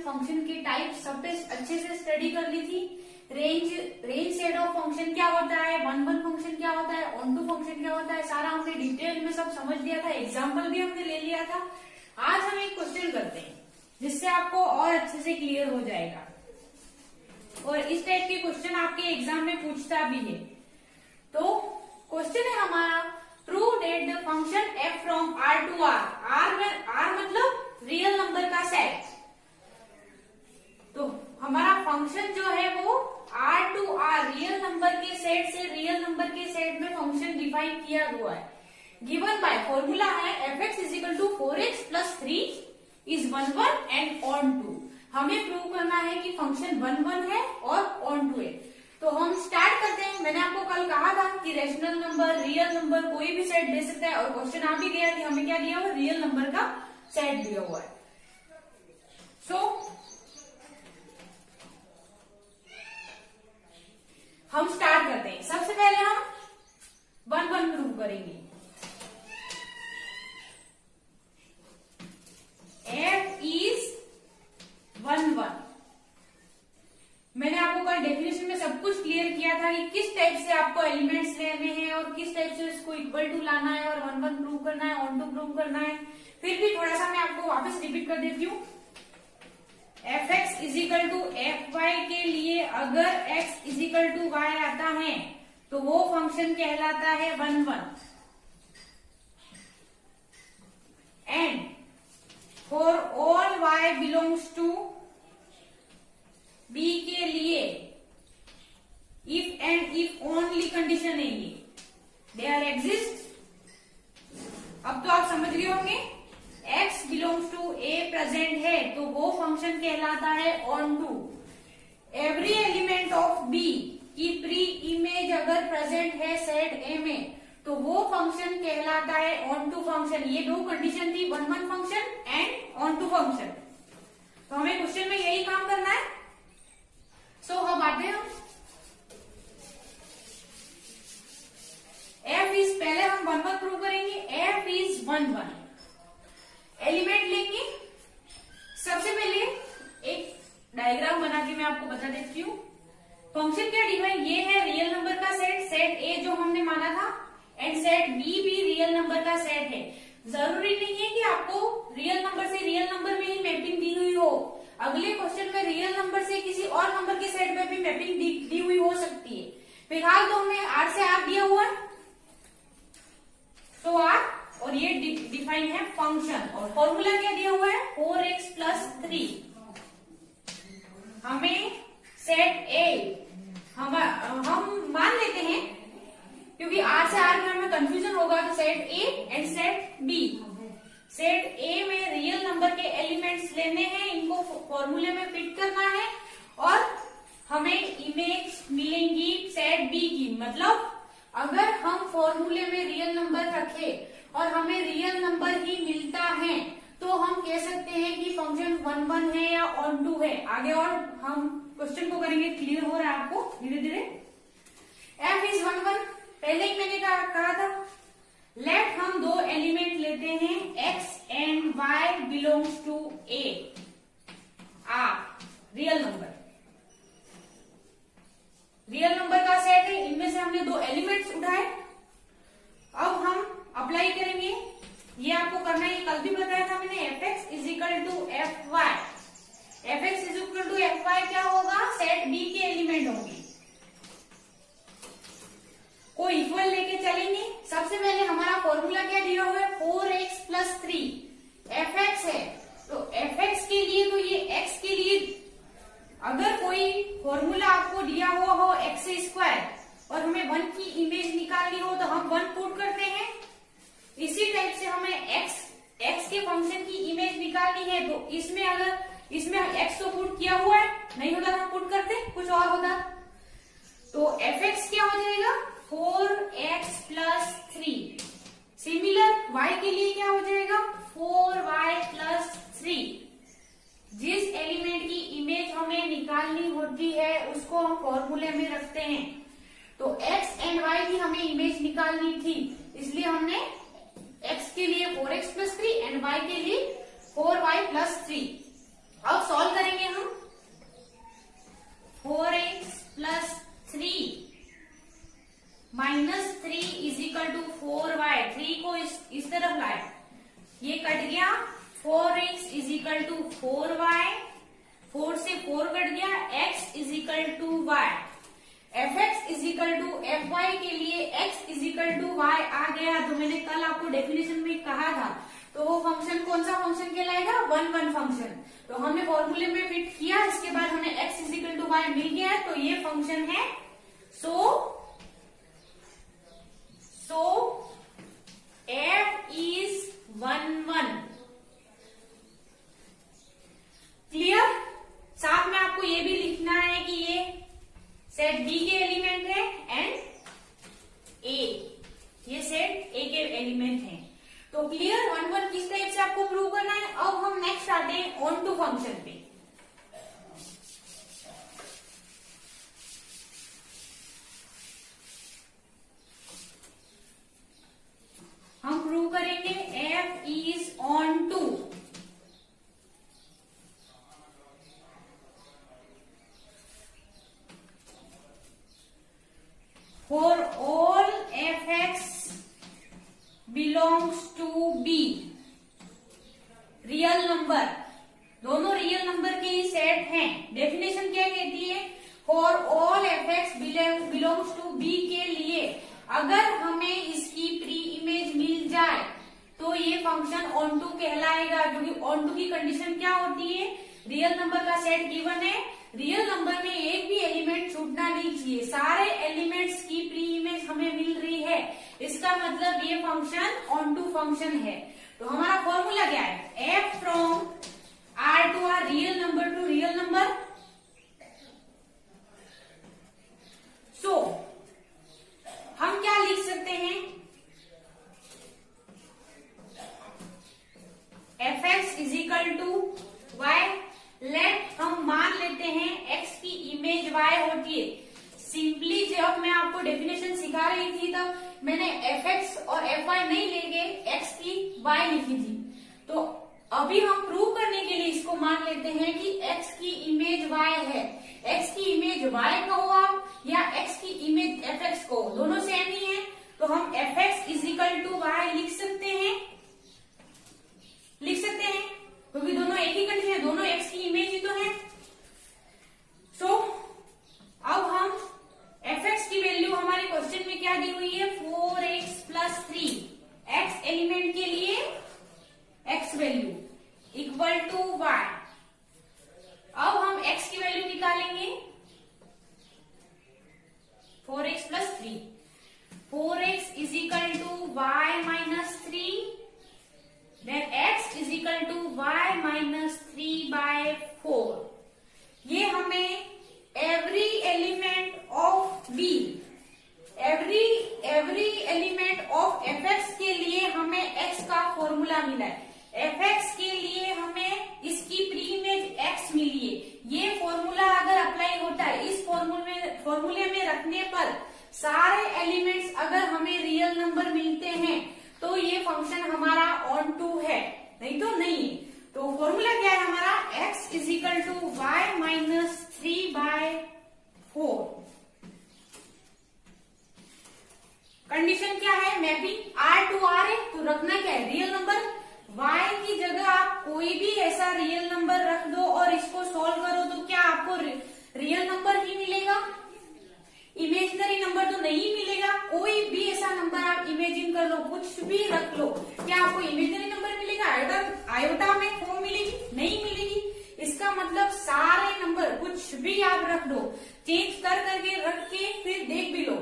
Function की type सब पे अच्छे से स्टडी कर ली थी। रेंज सेट ऑफ फंक्शन क्या होता है, वन फंक्शन क्या होता है, ऑन टू फंक्शन क्या होता है, सारा हमने डिटेल में सब समझ लिया था। एग्जाम्पल भी हमने ले लिया था। आज हम एक क्वेश्चन करते हैं जिससे आपको और अच्छे से क्लियर हो जाएगा, और इस टाइप के क्वेश्चन आपके एग्जाम में पूछता भी है। तो क्वेश्चन है हमारा, prove that the function f from r to r मतलब रियल नंबर का सेट। तो हमारा फंक्शन जो है वो r to r real number के सेट से रियल नंबर के सेट में फंक्शन डिफाइन किया हुआ है। गिवन बाय फॉर्मूला है fx is equal to 4x plus 3 is 1 1 and onto. हमें प्रूव करना है कि फंक्शन 1 1 है और ऑन टू है। तो हम स्टार्ट करते हैं। मैंने आपको कल कहा था कि रेशनल नंबर, रियल नंबर कोई भी सेट दे सकता है, और क्वेश्चन आ भी गया कि हमें क्या दिया हुआ, रियल नंबर का सेट दिया हुआ है। हम स्टार्ट करते हैं। सबसे पहले हम 1 1 प्रूव करेंगे। f is 1 1। मैंने आपको कल डेफिनेशन में सब कुछ क्लियर किया था कि किस टाइप से आपको एलिमेंट्स लेने हैं और किस टाइप से इसको इक्वल टू लाना है और 1 1 प्रूव करना है, ऑन टू प्रूव करना है। फिर भी थोड़ा सा मैं आपको वापस रिपीट कर देती हूँ। fx is equal to fy के लिए अगर x is equal to y आता है तो वो फंक्शन कहलाता है 1 1। And for all y belongs to b के लिए if and if only condition है ये, देयर एग्जिस्ट। अब तो आप समझ गए होंगे, x belongs to a present है तो वो फंक्शन कहलाता है onto. Every element of b की प्री इमेज अगर प्रेजेंट है सेट a में तो वो फंक्शन कहलाता है ऑन टू फंक्शन। ये दो कंडीशन थी, 1 1 function and onto function. तो हमें क्वेश्चन में यही काम करना है। अब आते हैं हम f इज, पहले हम 1 1 प्रूव करेंगे। f is 1 1। एलिमेंट लेंगे। सबसे पहले एक डायग्राम बना के मैं आपको बता देती हूँ। फंक्शन क्या डिफाइन, ये है रियल नंबर का सेट, सेट a जो हमने माना था, एंड सेट b भी रियल नंबर का सेट है। जरूरी नहीं है कि आपको रियल नंबर से रियल नंबर में ही मैपिंग दी हुई हो। अगले क्वेश्चन में रियल नंबर से किसी और नंबर के सेट में भी मैपिंग दी हुई हो सकती है। फिलहाल तो हमें r से r दिया हुआ है, तो r, और ये डिफाइन है फंक्शन, और फॉर्मूला क्या दिया हुआ है, 4x प्लस 3। हमें सेट a हम मान लेते हैं, क्योंकि r से r में हमें कंफ्यूजन होगा, तो set a and set b। Set a में रियल नंबर के एलिमेंट्स लेने हैं, इनको फॉर्मूले में फिट करना है, और हमें इमेज मिलेंगी सेट b की। मतलब अगर हम फॉर्मूले में रियल नंबर रखें और हमें रियल नंबर ही मिलता है तो हम कह सकते हैं कि फंक्शन 1 1 है या ऑन टू है। आगे और हम क्वेश्चन को करेंगे, क्लियर हो रहा है आपको धीरे धीरे। f is 1 1। पहले ही मैंने कहा था, लेट हम दो एलिमेंट लेते हैं, x and y belongs to a, real number, real number का सेट है। इनमें से हमने दो एलिमेंट्स उठाए। अब हम अप्लाई करेंगे, ये आपको करना है, ये कल भी बताया था मैंने। fx is equal to fy, fx is equal to fy क्या होगा, सेट b के एलिमेंट होंगे, को इक्वल लेके चलेंगे। सबसे पहले हमारा फॉर्मूला क्या दिया हुआ है, 4x प्लस 3। fx है तो fx के लिए, तो ये x के लिए अगर कोई फॉर्मूला आपको दिया हुआ हो x स्क्वायर और हमें 1 की इमेज निकालनी हो तो हम 1 पुट करते हैं। इसी टाइप से हमें x के फंक्शन की इमेज निकालनी है तो इसमें अगर इसमें x तो पुट किया हुआ है, नहीं होता तो हम पुट करते, कुछ और होता। तो fx क्या हो जाएगा, 4x प्लस 3। सिमिलर y के लिए क्या हो जाएगा, 4y प्लस 3। जिस एलिमेंट की इमेज हमें निकालनी होती है उसको हम फॉर्मूले में रखते हैं। तो x एंड y की हमें इमेज निकालनी थी, इसलिए हमने x के लिए 4x प्लस 3 एंड y के लिए 4y प्लस 3 अब सॉल्व करेंगे हम 4x plus 3 minus 3 is equal to 4y, 3 को इस तरफ लाए, ये कट गया, 4x is equal to 4y, 4 से 4 कट गया, x is equal to y, fx is equal to fy के लिए x is equal to y आ गया। तो मैंने कल आपको डेफिनेशन में कहा था, तो वो फंक्शन कौन सा फंक्शन कहलाएगा, 1 1 फंक्शन। तो हमने फॉर्मूले में फिट किया, इसके बाद हमें x is equal to y मिल गया, तो ये फंक्शन है। So f is 1 1। क्लियर? साथ में आपको ये भी लिखना है कि ये सेट बी के एलिमेंट है एंड ए, ये सेट ए के एलिमेंट है। तो क्लियर, 1 1 किस टाइप से आपको प्रूव करना है। अब हम नेक्स्ट आते हैं ऑन टू फंक्शन पे। हम प्रूव करेंगे f is onto for all fx belongs to B, real number, दोनों रियल नंबर के ही सेट हैं। डेफिनेशन क्या कहती है, for all fx belongs to B के लिए अगर हमें इसकी प्री इमेज मिल जाए तो ये फंक्शन ऑन टू कहलाएगा, क्योंकि ऑन टू की कंडीशन क्या होती है, रियल नंबर का सेट गिवन है, रियल नंबर में एक भी एलिमेंट छूटना नहीं चाहिए, सारे एलिमेंट्स की प्री इमेज हमें मिल रही है, इसका मतलब ये फंक्शन ऑन टू फंक्शन है। तो हमारा फॉर्मूला क्या है, f from R to R, real number to real number. So हम क्या लिख सकते हैं, fx is equal to y, let हम मान लेते हैं x की इमेज y होती है। सिंपली जब मैं आपको डेफिनेशन सिखा रही थी तब मैंने fx और fy नहीं लेके x की y लिखी थी, तो अभी हम प्रूव करने के लिए इसको मान लेते हैं कि x की इमेज y है। x की इमेज y कहो आप या x की इमेज fx को, दोनों सेम ही है, तो हम fx is equal to y लिख सकते हैं, क्योंकि दोनों एक ही कंडीशन है, दोनों x की इमेज ही तो है। सो अब हम fx की वैल्यू हमारे क्वेश्चन में क्या दी हुई है, 4x प्लस 3, x एलिमेंट के लिए x value equal to y। अब हम x की वैल्यू निकालेंगे, 4x plus 3, 4x is equal to y minus 3, then x is equal to y minus 3 by 4। ये हमें every element of B, every element of fx के लिए हमें x का फॉर्मूला मिला है। fx के लिए हमें इसकी प्री इमेज x मिली है। ये फॉर्मूला अगर अप्लाई होता है, इस फॉर्मूले में रखने पर सारे एलिमेंट्स अगर हमें रियल नंबर मिलते हैं तो ये फंक्शन हमारा ऑन टू है, नहीं तो नहीं। तो फॉर्मूला क्या है हमारा, x is equal to y minus 3 by 4। Condition क्या है, मैपिंग R टू R है, तो रखना क्या है, रियल नंबर। y की जगह आप कोई भी ऐसा रियल नंबर रख दो और इसको सॉल्व करो तो क्या आपको रियल नंबर ही मिलेगा, इमेजिनरी नंबर तो नहीं मिलेगा। कोई भी ऐसा नंबर आप इमेजिन कर लो, कुछ भी रख लो, क्या आपको इमेजिनरी नंबर मिलेगा, आयोटा में फॉर्म मिलेगी, नहीं मिलेगी। इसका मतलब सारे नंबर कुछ भी आप रख दो, चेंज कर करके रख के फिर देख भी लो,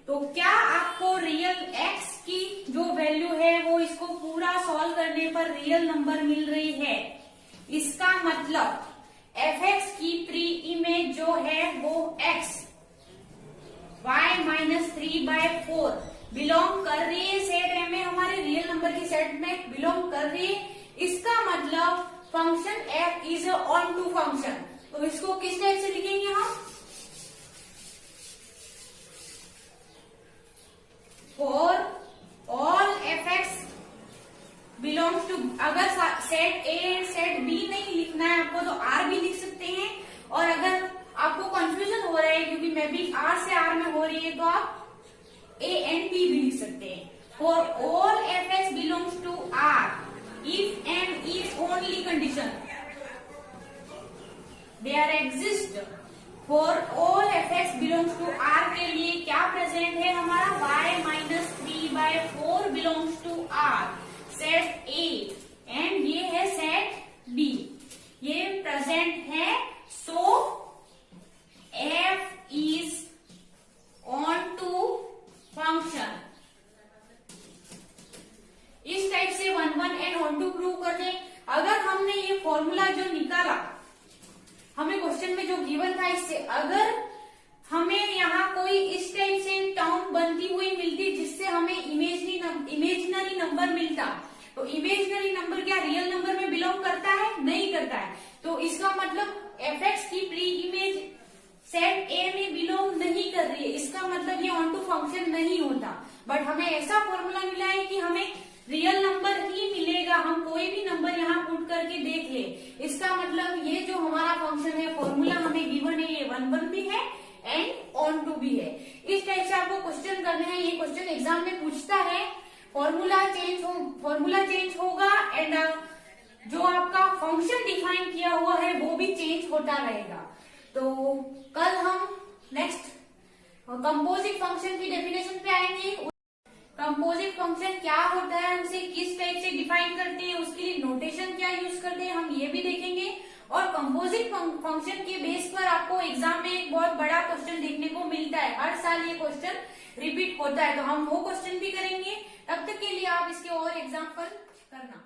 तो क्या आपको रियल x की जो वैल्यू है वो इसको पूरा सॉल्व करने पर रियल नंबर मिल रही है। इसका मतलब fx की प्री इमेज जो है वो x y minus 3 by 4 belong कर रही है सेट M में, हमारे रियल नंबर के सेट में बिलोंग कर रही है। इसका मतलब function f is onto function. तो इसको किस टाइप से लिखेंगे हम, for all fx belongs to, अगर सेट A सेट B नहीं लिखना लिखना है आपको तो आर भी लिख सकते हैं, और अगर आपको कंफ्यूजन हो रहा है क्योंकि मे बी आर से आर में हो रही है तो आप ए एंड बी भी लिख सकते हैं। For all F X belongs to R if and if only condition there exist, for all F X belongs to R के लिए क्या प्रेजेंट है हमारा y minus 3/4 belongs to R, set A and ये है सेट बी, ये present है। So f is on to function। इस टाइप से 1 1 एंड ऑन टू प्रूव कर दें। अगर हमने ये फॉर्मूला जो निकाला हमें क्वेश्चन में जो गिवन था, इससे अगर हमें यहाँ कोई इस टाइप से टर्म बनती हुई मिलती जिससे हमें इमेजिनरी नंबर मिलता, तो इमेजिनरी नंबर क्या रियल नंबर में बिलोंग करता है? नहीं करता है। तो इसका मतलब एफ एक्स की प्री इमेज सेट ए में बिलोंग नहीं कर रही है, इसका मतलब ये ऑन टू फंक्शन नहीं होता। बट हमें ऐसा फॉर्मूला मिला है कि हमें रियल नंबर ही मिलेगा, हम कोई भी नंबर यहाँ पुट करके देख ले, इसका मतलब ये जो हमारा फंक्शन है फॉर्मूला हमें गिवन है, ये 1 1 भी है एंड ऑन टू भी है। इस टाइप से आपको क्वेश्चन करने हैं, ये क्वेश्चन एग्जाम में पूछता है। फॉर्मूला चेंज होगा एंड जो आपका फंक्शन डिफाइन किया हुआ है वो भी चेंज होता रहेगा। तो कल हम नेक्स्ट कंपोजिट फंक्शन की डेफिनेशन पे आएंगे। कंपोजिट फंक्शन क्या होता है, हमसे किस टाइप से डिफाइन करते हैं, उसके लिए नोटेशन क्या यूज करते हैं, हम ये भी देखेंगे। और कंपोजिट फंक्शन के बेस पर आपको एग्जाम में एक बहुत बड़ा क्वेश्चन देखने को मिलता है, हर साल ये क्वेश्चन रिपीट होता है, तो हम वो क्वेश्चन भी करेंगे। तब तक के लिए आप इसके और एग्जाम्पल करना।